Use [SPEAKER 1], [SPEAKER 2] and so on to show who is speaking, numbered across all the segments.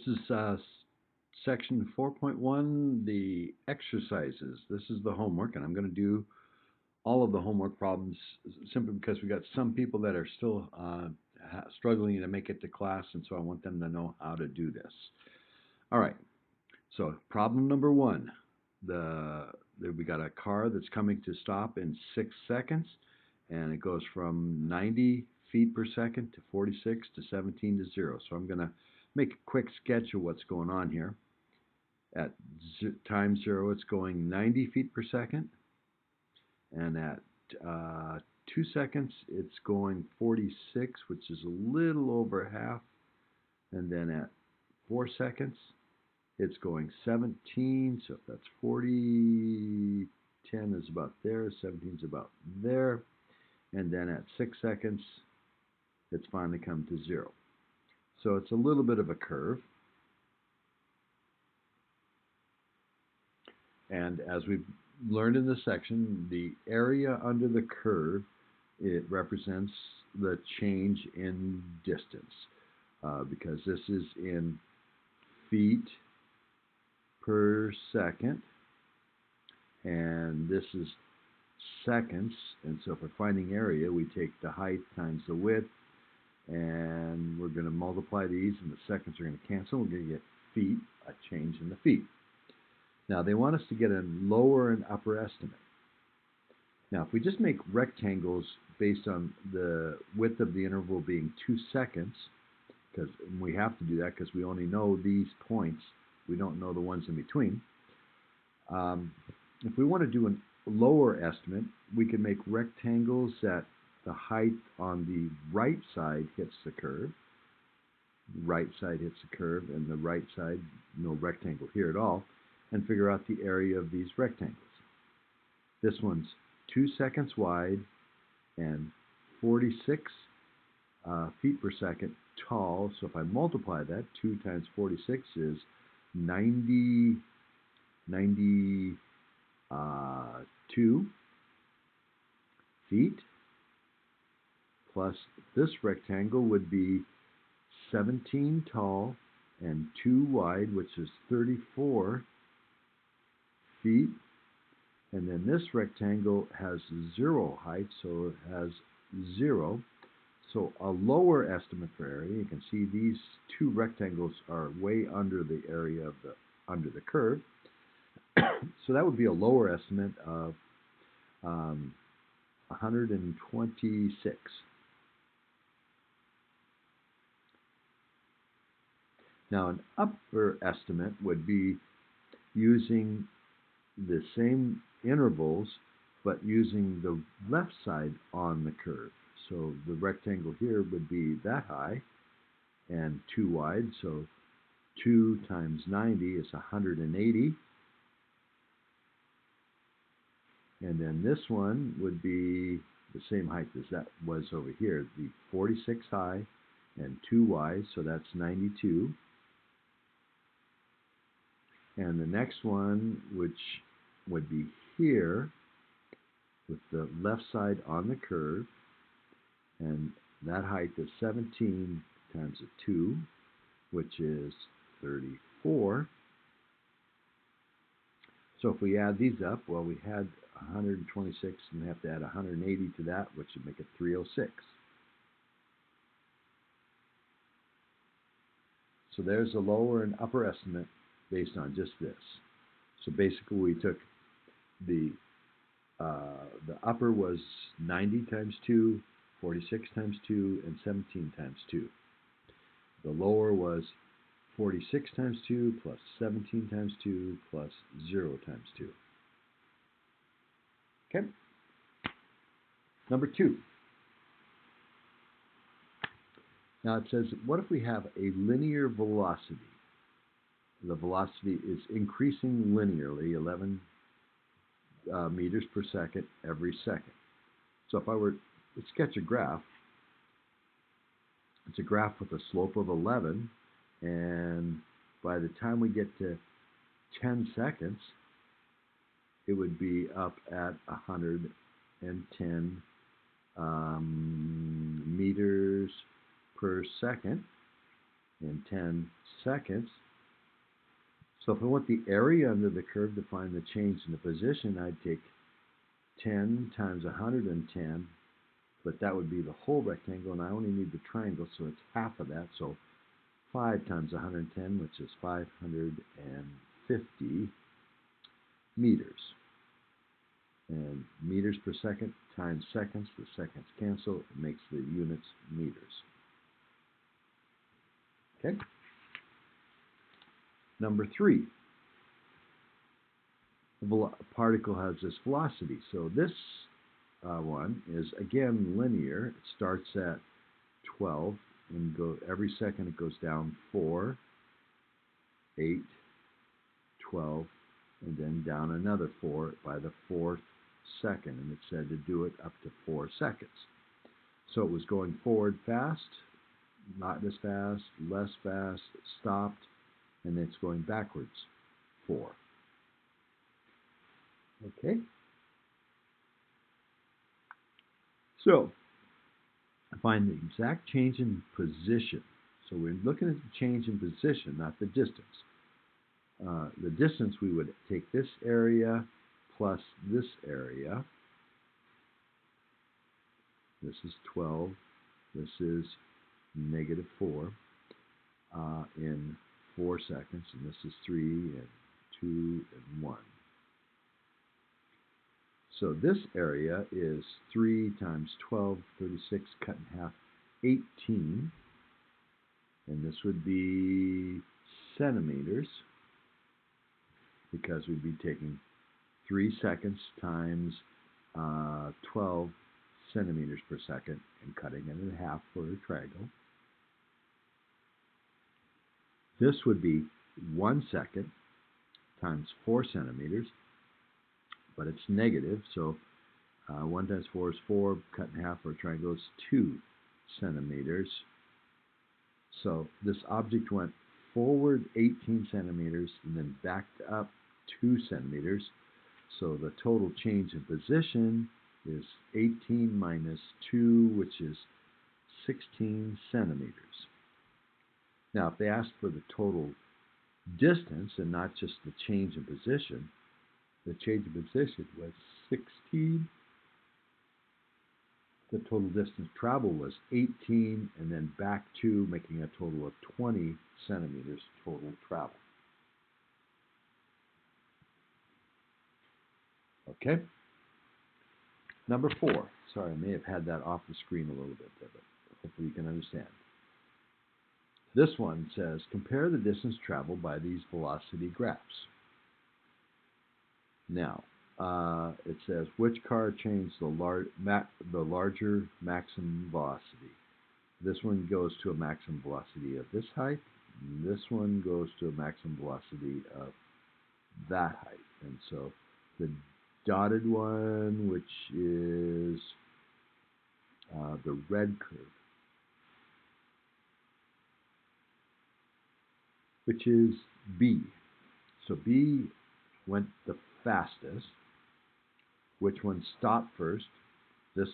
[SPEAKER 1] This is section 4.1, the exercises. This is the homework, and I'm going to do all of the homework problems simply because we got some people that are still struggling to make it to class, and so I want them to know how to do this. All right, so problem number one. We got a car that's coming to stop in 6 seconds, and it goes from 90 feet per second to 46 to 17 to 0. So I'm going to make a quick sketch of what's going on here. At time 0, it's going 90 feet per second, and at 2 seconds, it's going 46, which is a little over half, and then at 4 seconds, it's going 17, so if that's 40, 10 is about there, 17 is about there, and then at 6 seconds, it's finally come to 0. So it's a little bit of a curve. And as we've learned in this section, the area under the curve, it represents the change in distance, because this is in feet per second, and this is seconds. And so if we're finding area, we take the height times the width, and we're going to multiply these, and the seconds are going to cancel. We're going to get feet, a change in the feet. Now, they want us to get a lower and upper estimate. Now, if we just make rectangles based on the width of the interval being 2 seconds, because we have to do that because we only know these points, we don't know the ones in between. If we want to do a lower estimate, we can make rectangles that the height on the right side hits the curve, right side hits the curve, and the right side, no rectangle here at all, and figure out the area of these rectangles. This one's 2 seconds wide and 46 feet per second tall. So if I multiply that, 2 times 46 is 92 feet, plus this rectangle would be 17 tall and 2 wide, which is 34 feet. And then this rectangle has 0 height, so it has 0. So a lower estimate for area, you can see these two rectangles are way under the area of under the curve. So that would be a lower estimate of 126. Now an upper estimate would be using the same intervals, but using the left side on the curve. So the rectangle here would be that high and 2 wide, so 2 times 90 is 180. And then this one would be the same height as that was over here, the 46 high and 2 wide, so that's 92. And the next one, which would be here, with the left side on the curve, and that height is 17 times a 2, which is 34. So if we add these up, well, we had 126, and we have to add 180 to that, which would make it 306. So there's a lower and upper estimate based on just this. So basically, we took the upper was 90 times 2, 46 times 2, and 17 times 2. The lower was 46 times 2 plus 17 times 2 plus 0 times 2. Okay? Number 2. Now it says, what if we have a linear velocity? The velocity is increasing linearly, 11 meters per second every second. So if I were to sketch a graph, it's a graph with a slope of 11, and by the time we get to 10 seconds, it would be up at 110 meters per second. in 10 seconds. So if I want the area under the curve to find the change in the position, I'd take 10 times 110, but that would be the whole rectangle, and I only need the triangle, so it's half of that. So 5 times 110, which is 550 meters. And meters per second times seconds, the seconds cancel, it makes the units meters. Okay? Number 3, a particle has this velocity. So this one is, again, linear. It starts at 12, and every second it goes down 4, 8, 12, and then down another 4 by the 4th second, and it said to do it up to 4 seconds. So it was going forward fast, not as fast, less fast, it stopped, and it's going backwards 4. Okay? So, find the exact change in position. So we're looking at the change in position, not the distance. The distance, we would take this area plus this area. This is 12. This is negative 4 in 4 seconds. And this is 3 and 2 and 1. So this area is 3 times 12, 36, cut in half, 18. And this would be centimeters, because we'd be taking 3 seconds times 12 centimeters per second and cutting it in half for a triangle. This would be 1 second times 4 centimeters, but it's negative, so 1 times 4 is 4, cut in half for a triangle is 2 centimeters. So this object went forward 18 centimeters and then backed up 2 centimeters. So the total change in position is 18 minus 2, which is 16 centimeters. Now, if they asked for the total distance and not just the change in position, the change in position was 16. The total distance traveled was 18, and then back 2, making a total of 20 centimeters total travel. Okay? Number 4. Sorry, I may have had that off the screen a little bit there, but hopefully you can understand. This one says, compare the distance traveled by these velocity graphs. Now, it says, which car achieved the larger maximum velocity? This one goes to a maximum velocity of this height. And this one goes to a maximum velocity of that height. And so the dotted one, which is the red curve, which is B. So B went the fastest. Which one stopped first? This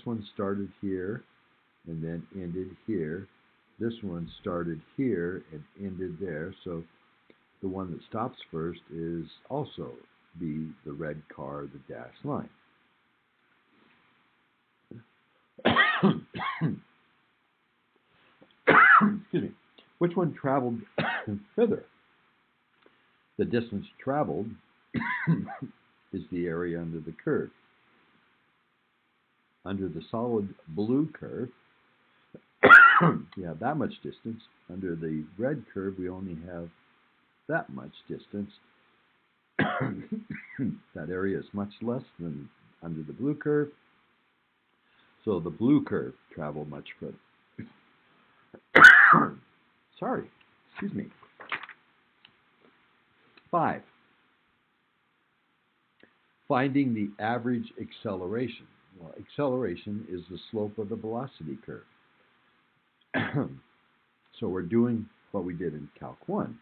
[SPEAKER 1] one started here and then ended here. This one started here and ended there. So the one that stops first is also B, the red car, the dashed line. Excuse me. Which one traveled further? The distance traveled is the area under the curve. Under the solid blue curve, you have that much distance. Under the red curve, we only have that much distance. That area is much less than under the blue curve. So the blue curve traveled much further. Sorry, excuse me. 5. Finding the average acceleration. Well, acceleration is the slope of the velocity curve. So we're doing what we did in Calc 1.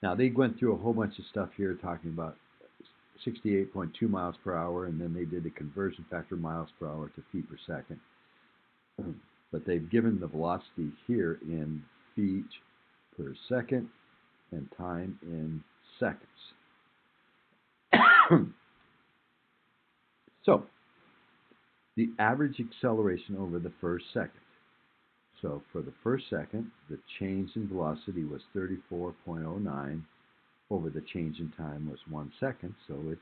[SPEAKER 1] Now, they went through a whole bunch of stuff here talking about 68.2 miles per hour, and then they did a conversion factor miles per hour to feet per second. but they've given the velocity here in feet per second and time in seconds. So, the average acceleration over the first second. So for the first second, the change in velocity was 34.09 over the change in time was 1 second, so it's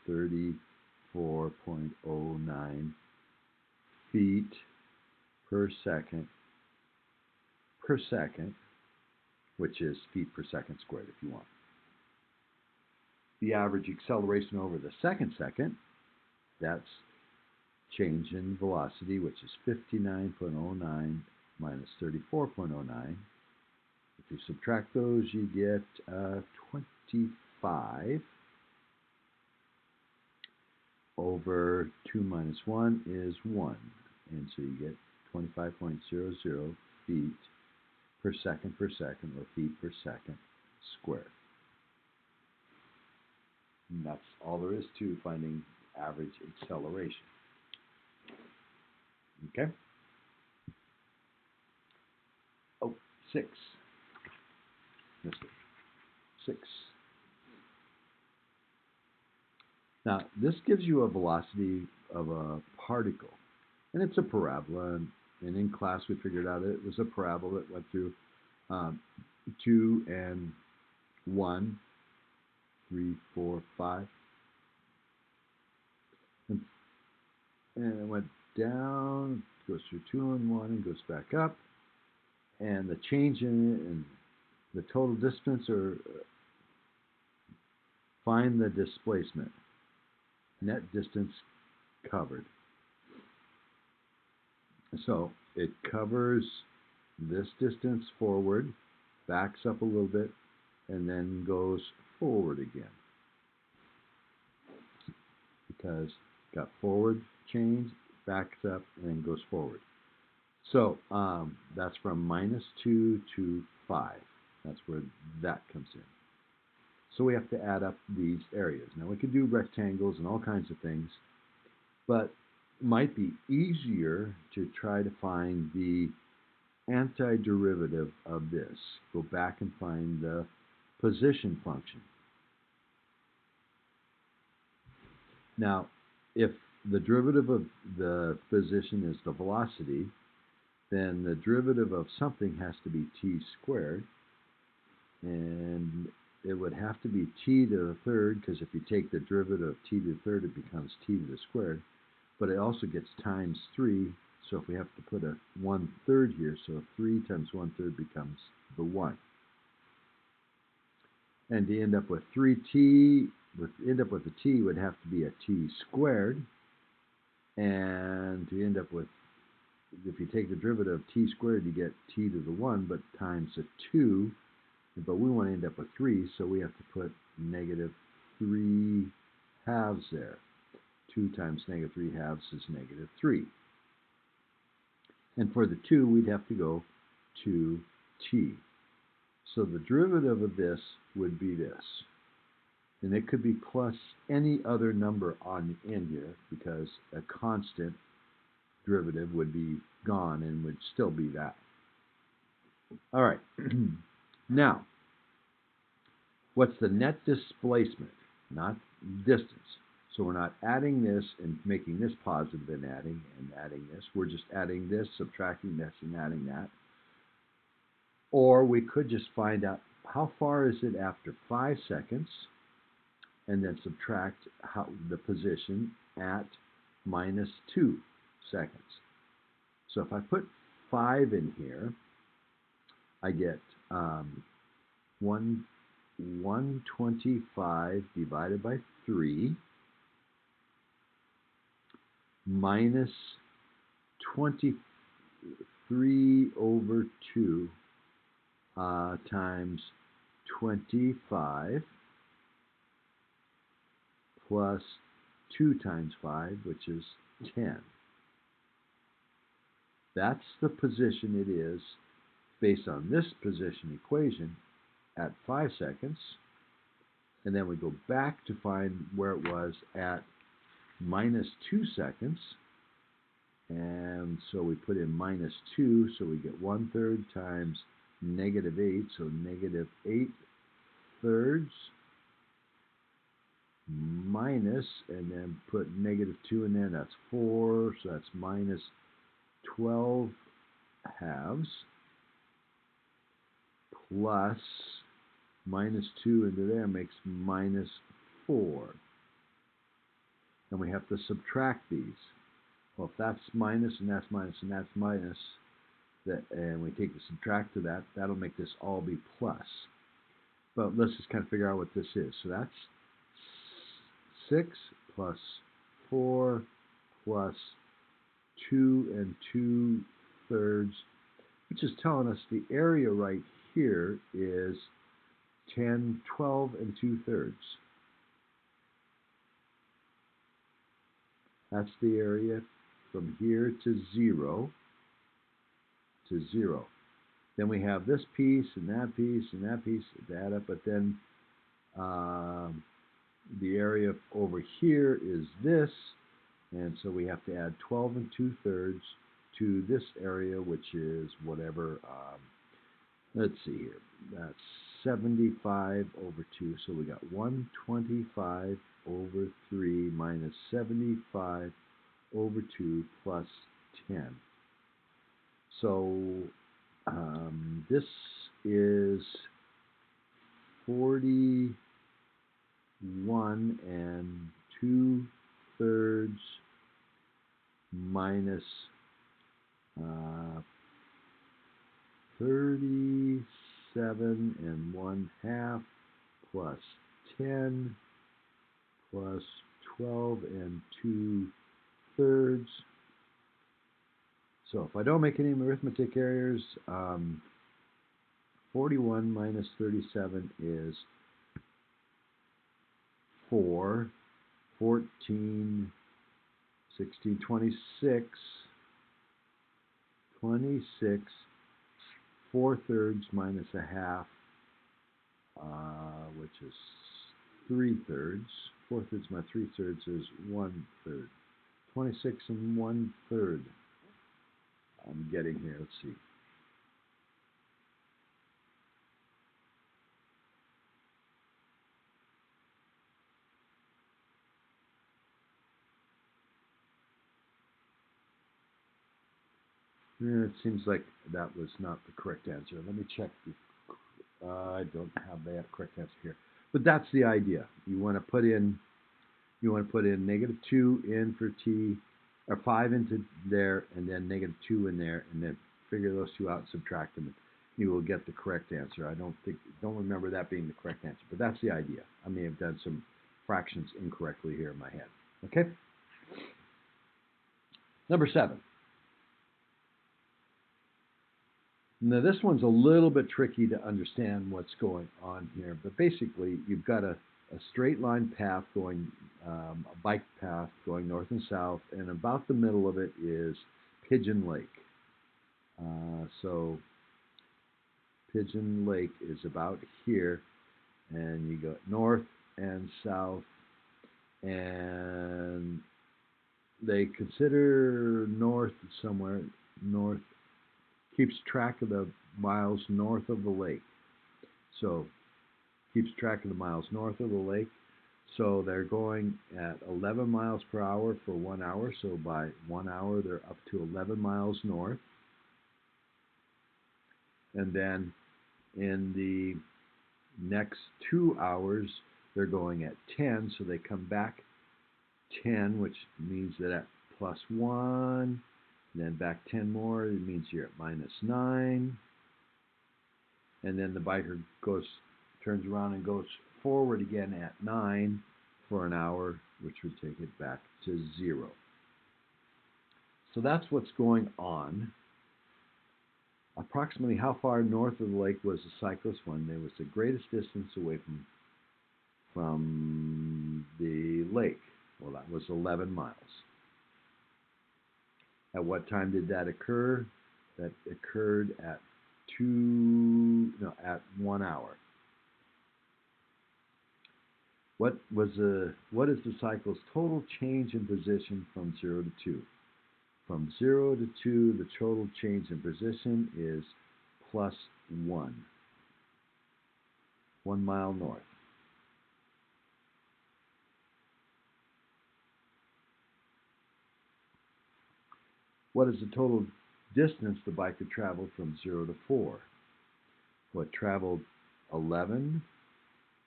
[SPEAKER 1] 34.09 feet per second, which is feet per second squared if you want. The average acceleration over the second, that's change in velocity, which is 59.09 minus 34.09. If you subtract those, you get 25 over 2 minus 1 is 1. And so you get 25.00 feet per second, or feet per second squared. And that's all there is to finding average acceleration. Okay? Oh, 6. Missed it. 6. Now, this gives you a velocity of a particle, and it's a parabola, and in class we figured out it was a parabola that went through 2 and 1, 3, 4, 5, and it went down, goes through 2 and 1, and goes back up, and the change in it and the total distance, or find the displacement, net distance covered. So it covers this distance forward, backs up a little bit, and then goes forward again. Because got forward change, backs up, and then goes forward. So that's from -2 to 5. That's where that comes in. So we have to add up these areas. Now we could do rectangles and all kinds of things, but it might be easier to try to find the antiderivative of this. Go back and find the position function. Now, if the derivative of the position is the velocity, then the derivative of something has to be t squared, and it would have to be t to the third, because if you take the derivative of t to the third, it becomes t to the squared, but it also gets times 3, so if we have to put a 1/3 here, so 3 times 1/3 becomes the 1. And to end up with 3t, end up with a t would have to be a t squared, and to end up with, if you take the derivative of t squared, you get t to the 1, but times a 2, but we want to end up with 3, so we have to put -3 halves there. 2 times -3 halves is -3. And for the 2, we'd have to go to t. So the derivative of this would be this. And it could be plus any other number on the end here, because a constant derivative would be gone and would still be that. All right. Now, what's the net displacement? Not distance. So we're not adding this and making this positive and adding this. We're just adding this, subtracting this, and adding that. Or we could just find out how far is it after 5 seconds, and then subtract the position at -2 seconds. So if I put 5 in here, I get 125 divided by 3 minus 23 over 2 times 25 plus 2 times 5, which is 10. That's the position it is based on this position equation at 5 seconds. And then we go back to find where it was at -2 seconds. And so we put in minus 2, so we get 1/3 times negative 8, so negative 8/3 minus, and then put negative 2 in there, that's 4, so that's minus 12 halves, plus minus 2 into there makes minus 4. And we have to subtract these. Well, if that's minus and that's minus and that's minus, and we take the subtract to that, that'll make this all be plus. But let's just kind of figure out what this is. So that's 6 plus 4 plus 2 and 2/3, which is telling us the area right here is 10, 12 and 2/3. That's the area from here to 0 to 0. Then we have this piece and that piece and that piece to add up, but then the area over here is this, and so we have to add 12 and 2/3 to this area, which is whatever, let's see here, that's 75 over 2, so we got 125 over 3 minus 75 over 2 plus 10. So this is 41 and 2/3 minus 37 and 1/2 plus 10 plus 12 and 2/3. So if I don't make any arithmetic errors, 41 minus 37 is 4, 14, 16, 26, 26, 4/3 minus 1/2, which is 3/3. 4/3 minus 3/3 is 1/3. 26 and 1/3. I'm getting here. Let's see. It seems like that was not the correct answer. Let me check. I don't have the correct answer here, but that's the idea. You want to put in negative 2 in for t, or 5 into there, and then negative 2 in there, and then figure those two out and subtract them. You will get the correct answer. I don't remember that being the correct answer, but that's the idea. I may have done some fractions incorrectly here in my head. Okay. Number 7. Now this one's a little bit tricky to understand what's going on here, but basically you've got a straight line path going, a bike path going north and south, and about the middle of it is Pigeon Lake. So Pigeon Lake is about here, and you go north and south, and they consider north somewhere, north keeps track of the miles north of the lake. So keeps track of the miles north of the lake. So they're going at 11 miles per hour for 1 hour. So by 1 hour, they're up to 11 miles north. And then in the next 2 hours, they're going at 10. So they come back 10, which means that at plus 1. And then back 10 more, it means you're at minus 9. And then the biker turns around and goes forward again at 9 for an hour, which would take it back to 0. So that's what's going on. Approximately how far north of the lake was the cyclist when they was the greatest distance away from the lake? Well, that was 11 miles. At what time did that occur? That occurred at 1 hour. What is the cycle's total change in position from 0 to 2? From 0 to 2, the total change in position is plus 1. 1 mile north. What is the total distance the biker traveled from 0 to 4? Well, it traveled 11,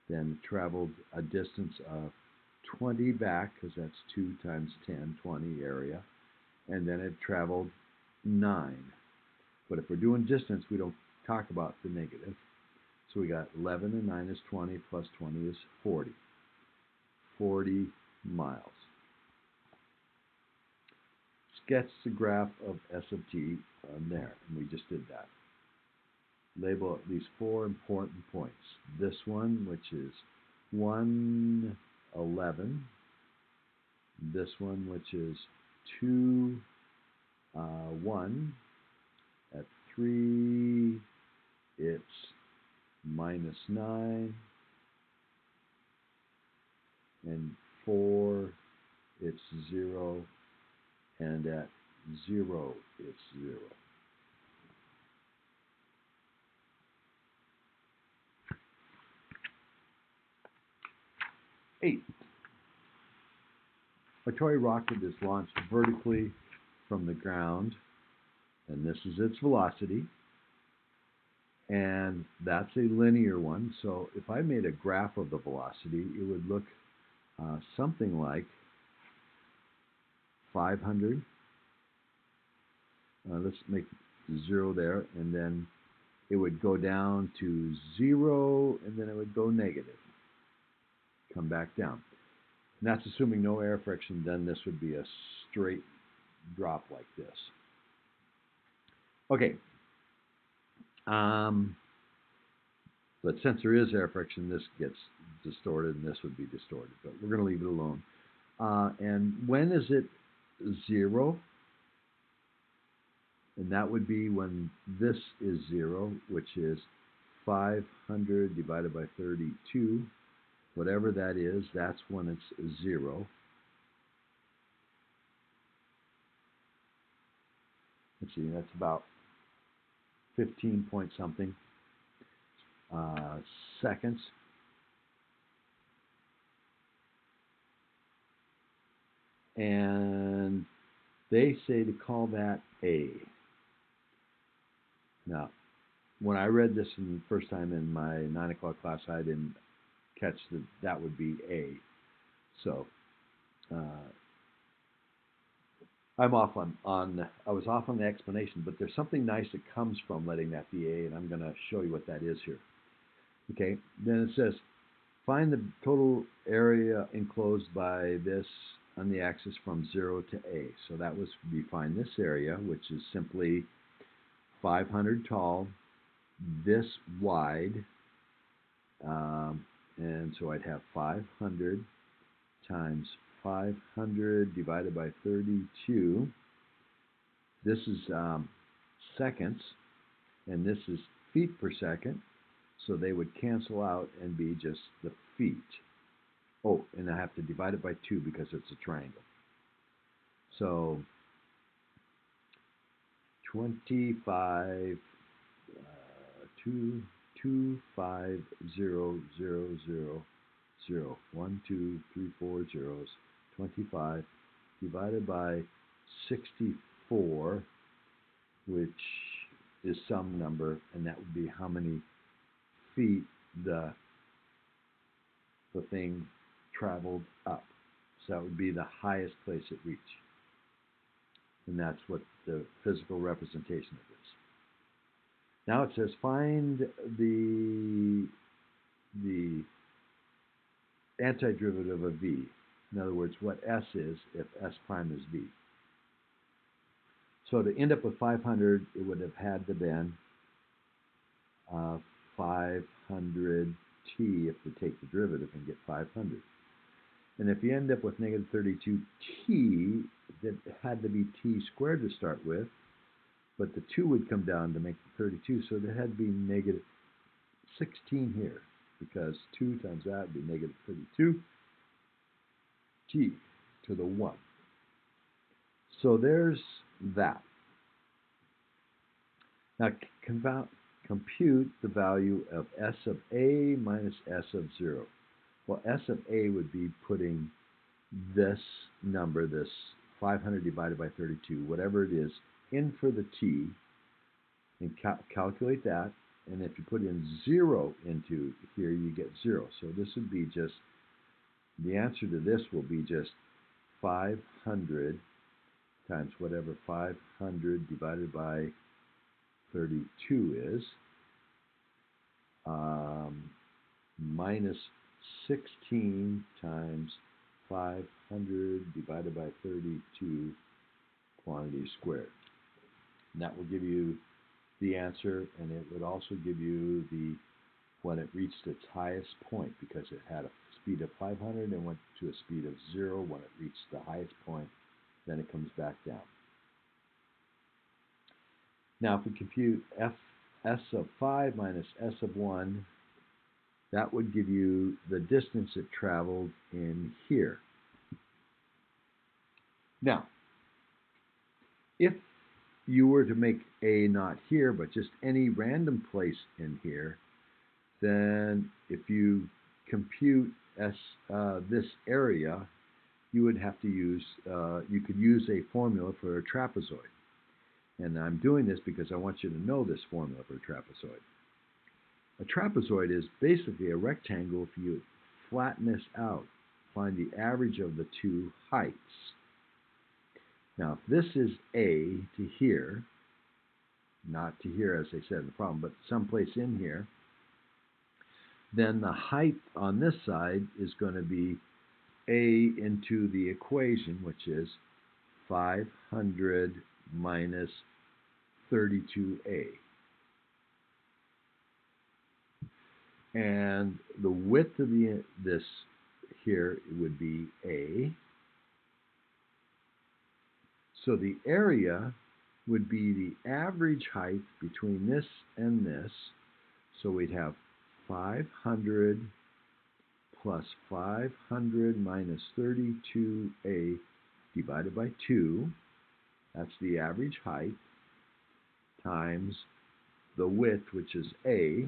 [SPEAKER 1] then traveled a distance of 20 back, because that's 2 times 10, 20 area, and then it traveled 9. But if we're doing distance, we don't talk about the negative. So we got 11 and 9 is 20, plus 20 is 40. 40 miles. Sketch the graph of S of t on there, and we just did that. Label at least 4 important points. This one, which is 1, 11. This one, which is 2, 1. At 3, it's minus 9. And 4, it's 0. And at 0, it's 0. Eight. A toy rocket is launched vertically from the ground, and this is its velocity, and that's a linear one. So if I made a graph of the velocity, it would look something like 500. Let's make 0 there, and then it would go down to 0, and then it would go negative. Come back down. And that's assuming no air friction. Then this would be a straight drop like this. Okay. But since there is air friction, this gets distorted, and this would be distorted. But we're going to leave it alone. And when is it 0? And that would be when this is 0, which is 500 divided by 32. Whatever that is, that's when it's 0. Let's see, that's about 15 point something seconds. And they say to call that A. Now, when I read this the first time in my 9 o'clock class, I didn't catch that that would be A. So I was off on the explanation, but there's something nice that comes from letting that be A, and I'm going to show you what that is here. Okay, then it says, find the total area enclosed by this on the axis from 0 to A. So that was, we find this area, which is simply 500 tall, this wide, and so I'd have 500 times 500 divided by 32. This is seconds, and this is feet per second, so they would cancel out and be just the feet. Oh, and I have to divide it by 2 because it's a triangle. So 25, 2, 5, 0, 0, 0, 0, 1, 2, 3, 4 zeros, 25 divided by 64, which is some number, and that would be how many feet the thing traveled up. So that would be the highest place it reached. And that's what the physical representation of this. Now it says find the antiderivative of v. In other words, what s is if s prime is v. So to end up with 500, it would have had to been 500t if we take the derivative and get 500. And if you end up with negative 32t, that had to be t squared to start with, but the 2 would come down to make the 32, so there had to be negative 16 here, because 2 times that would be negative 32 t to the 1. So there's that. Now compute the value of S of A minus S of 0. Well, S of A would be putting this number, this 500 divided by 32, whatever it is, in for the t, and calculate that. And if you put in 0 into here, you get 0. So this would be just, the answer to this will be just 500 times whatever 500 divided by 32 is, minus 16 times 500 divided by 32 quantity squared. And that will give you the answer, and it would also give you the when it reached its highest point, because it had a speed of 500 and went to a speed of 0. When it reached the highest point, then it comes back down. Now if we compute S of 5 minus S of 1, that would give you the distance it traveled in here. Now, if you were to make A not here, but just any random place in here, then if you compute this area, you would have to use, you could use a formula for a trapezoid. And I'm doing this because I want you to know this formula for a trapezoid. A trapezoid is basically a rectangle if you flatten this out, find the average of the two heights. Now, if this is A to here, not to here as they said in the problem, but someplace in here, then the height on this side is going to be A into the equation, which is 500 minus 32A. And the width of this here would be A. So the area would be the average height between this and this. So we'd have 500 plus 500 minus 32A divided by 2. That's the average height, times the width, which is A.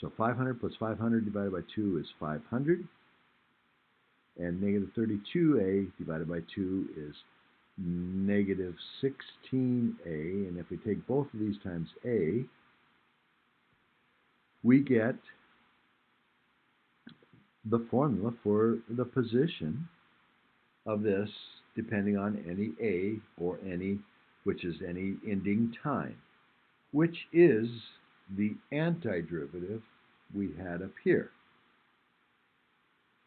[SPEAKER 1] So 500 plus 500 divided by 2 is 500. And negative 32A divided by 2 is negative 16A. And if we take both of these times A, we get the formula for the position of this depending on any A or any, which is any ending time, which is the antiderivative we had up here,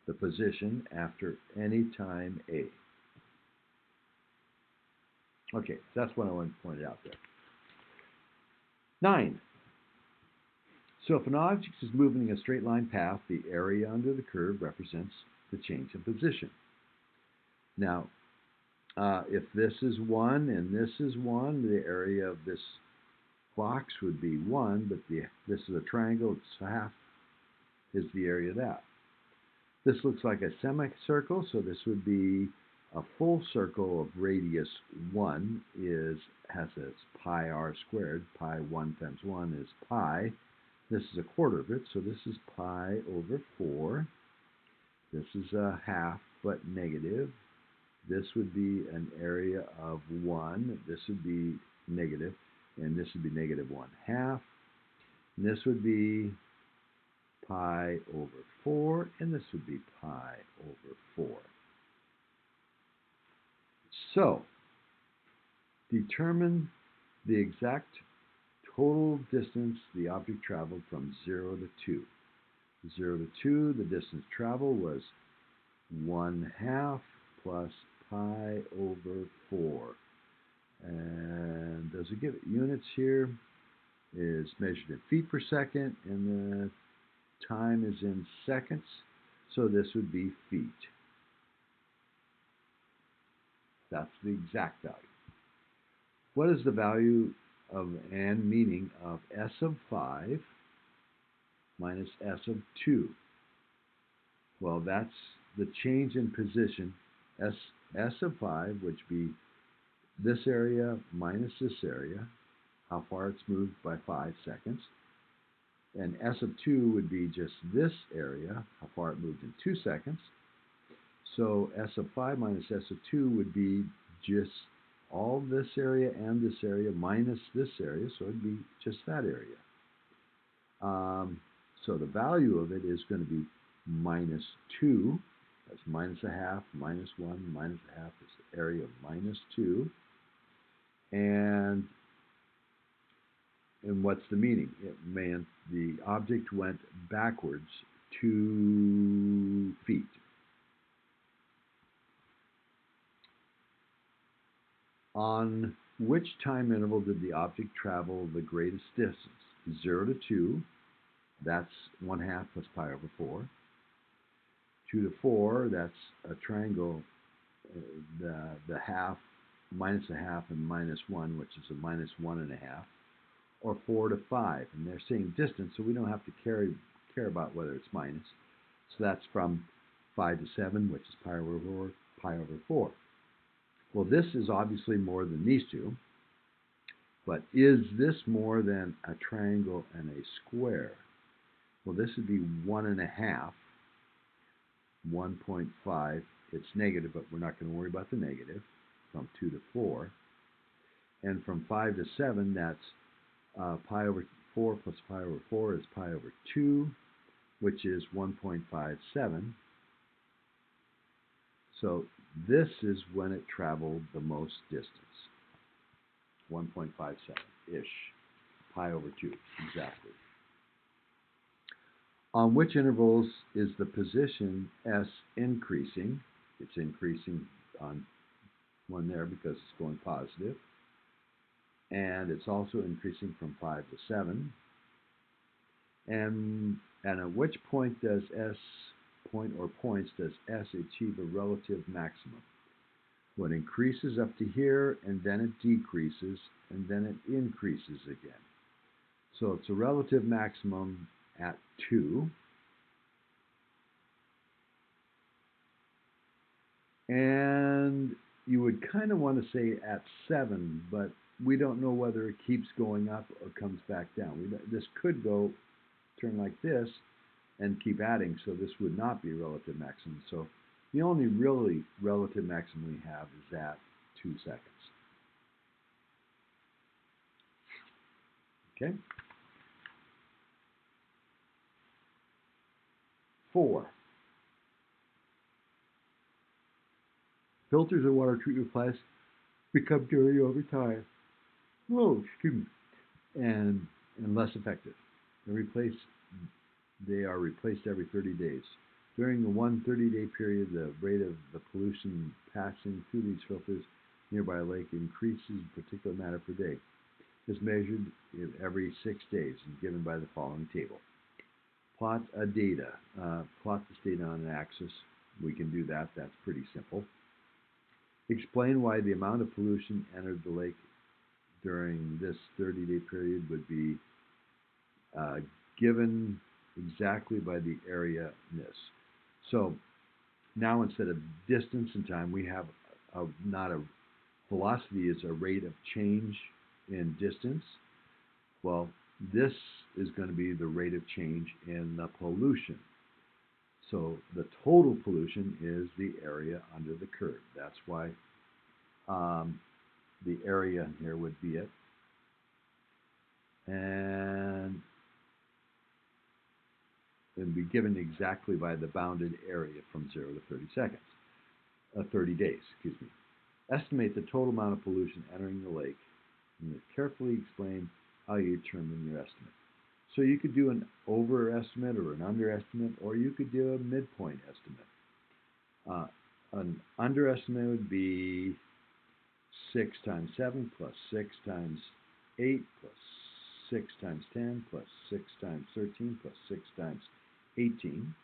[SPEAKER 1] the position after any time A. Okay, so that's what I wanted to point out there. 9. So if an object is moving in a straight line path, the area under the curve represents the change in position. Now, if this is 1 and this is 1, the area of this box would be 1, but this is a triangle, it's half is the area of that. This looks like a semicircle, so this would be a full circle of radius 1 has its pi r squared. Pi 1 times 1 is pi. This is a quarter of it, so this is pi over 4. This is a half, but negative. This would be an area of 1. This would be negative, and this would be negative 1/2. And this would be pi over 4, and this would be pi over 4. So, determine the exact total distance the object traveled from 0 to 2. 0 to 2, the distance traveled was 1/2 plus pi over 4. And does it give it units here? Is measured in feet per second, and the time is in seconds, so this would be feet. That's the exact value. What is the value of and meaning of S of 5 minus S of 2? Well, that's the change in position. S of 5, which be this area minus this area, how far it's moved by 5 seconds. And S of 2 would be just this area, how far it moved in 2 seconds. So S of 5 minus S of 2 would be just all this area and this area minus this area, so it'd be just that area. So the value of it is going to be minus 2. That's minus a half, minus 1, minus a half is the area of minus 2. And what's the meaning? It meant the object went backwards 2 feet. On which time interval did the object travel the greatest distance? 0 to 2, that's 1/2 plus pi over 4. 2 to 4, that's a triangle, the half, minus a half, and minus 1, which is a minus 1.5. Or 4 to 5, and they're saying distance, so we don't have to care about whether it's minus. So that's from 5 to 7, which is pi over 4. Well, this is obviously more than these two, but is this more than a triangle and a square? Well, this would be 1.5, 1.5. It's negative, but we're not going to worry about the negative, from 2 to 4. And from 5 to 7, that's pi over 4 plus pi over 4 is pi over 2, which is 1.57. So this is when it traveled the most distance, 1.57-ish, pi over 2, exactly. On which intervals is the position S increasing? It's increasing on one there because it's going positive. And it's also increasing from 5 to 7. And at which point does points does S achieve a relative maximum? Well, it increases up to here, and then it decreases, and then it increases again. So it's a relative maximum at 2. And you would kind of want to say at 7, but we don't know whether it keeps going up or comes back down. This could turn like this and keep adding, so this would not be relative maximum. So the only really relative maximum we have is at 2 seconds. Okay? 4. Filters or water treatment plants become dirty over time. Oh, excuse me. And less effective. They are replaced every 30 days. During the 30-day period, the rate of the pollution passing through these filters nearby a lake increases in particulate matter per day. Is measured every 6 days and given by the following table. Plot this data on an axis. We can do that. That's pretty simple. Explain why the amount of pollution entered the lake during this 30-day period would be given exactly by the area-ness. So now instead of distance and time, we have not a velocity is a rate of change in distance. Well, this is going to be the rate of change in the pollution. So the total pollution is the area under the curve. That's why the area here would be it. And be given exactly by the bounded area from 0 to 30 seconds. 30 days, excuse me. Estimate the total amount of pollution entering the lake and carefully explain how you determine your estimate. So you could do an overestimate or an underestimate, or you could do a midpoint estimate. An underestimate would be 6 times 7 plus 6 times 8 plus 6 times 10 plus 6 times 13 plus 6 times 18.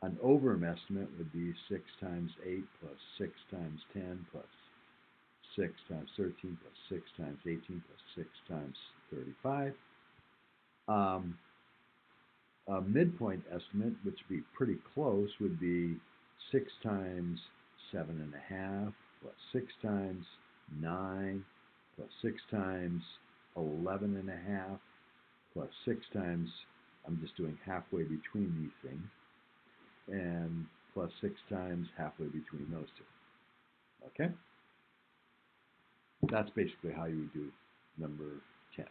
[SPEAKER 1] An overestimate would be 6 times 8 plus 6 times 10 plus 6 times 13 plus 6 times 18 plus 6 times 35. A midpoint estimate, which would be pretty close, would be 6 times 7.5 plus 6 times 9 plus 6 times 11 and a half plus 6 times, I'm just doing halfway between these things, and plus 6 times halfway between those two. Okay? That's basically how you would do number 10.